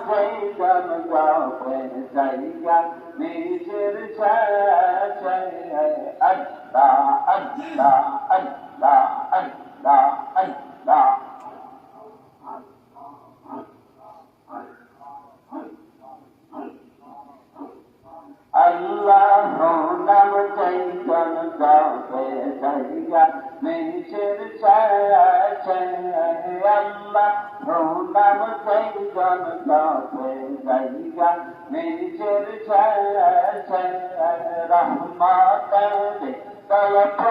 জৈতন জপে জায়গা নিজের শেষে আল্লাহ আল্লাহ আল্লাহ আল্লাহ আল্লাহ আল্লাহ নাম চৈতন জপে জায়গা নিজের শেষে আল্লাহ নাম চৈতন জপে জায়গা নিজের শেষে রহমতের তলব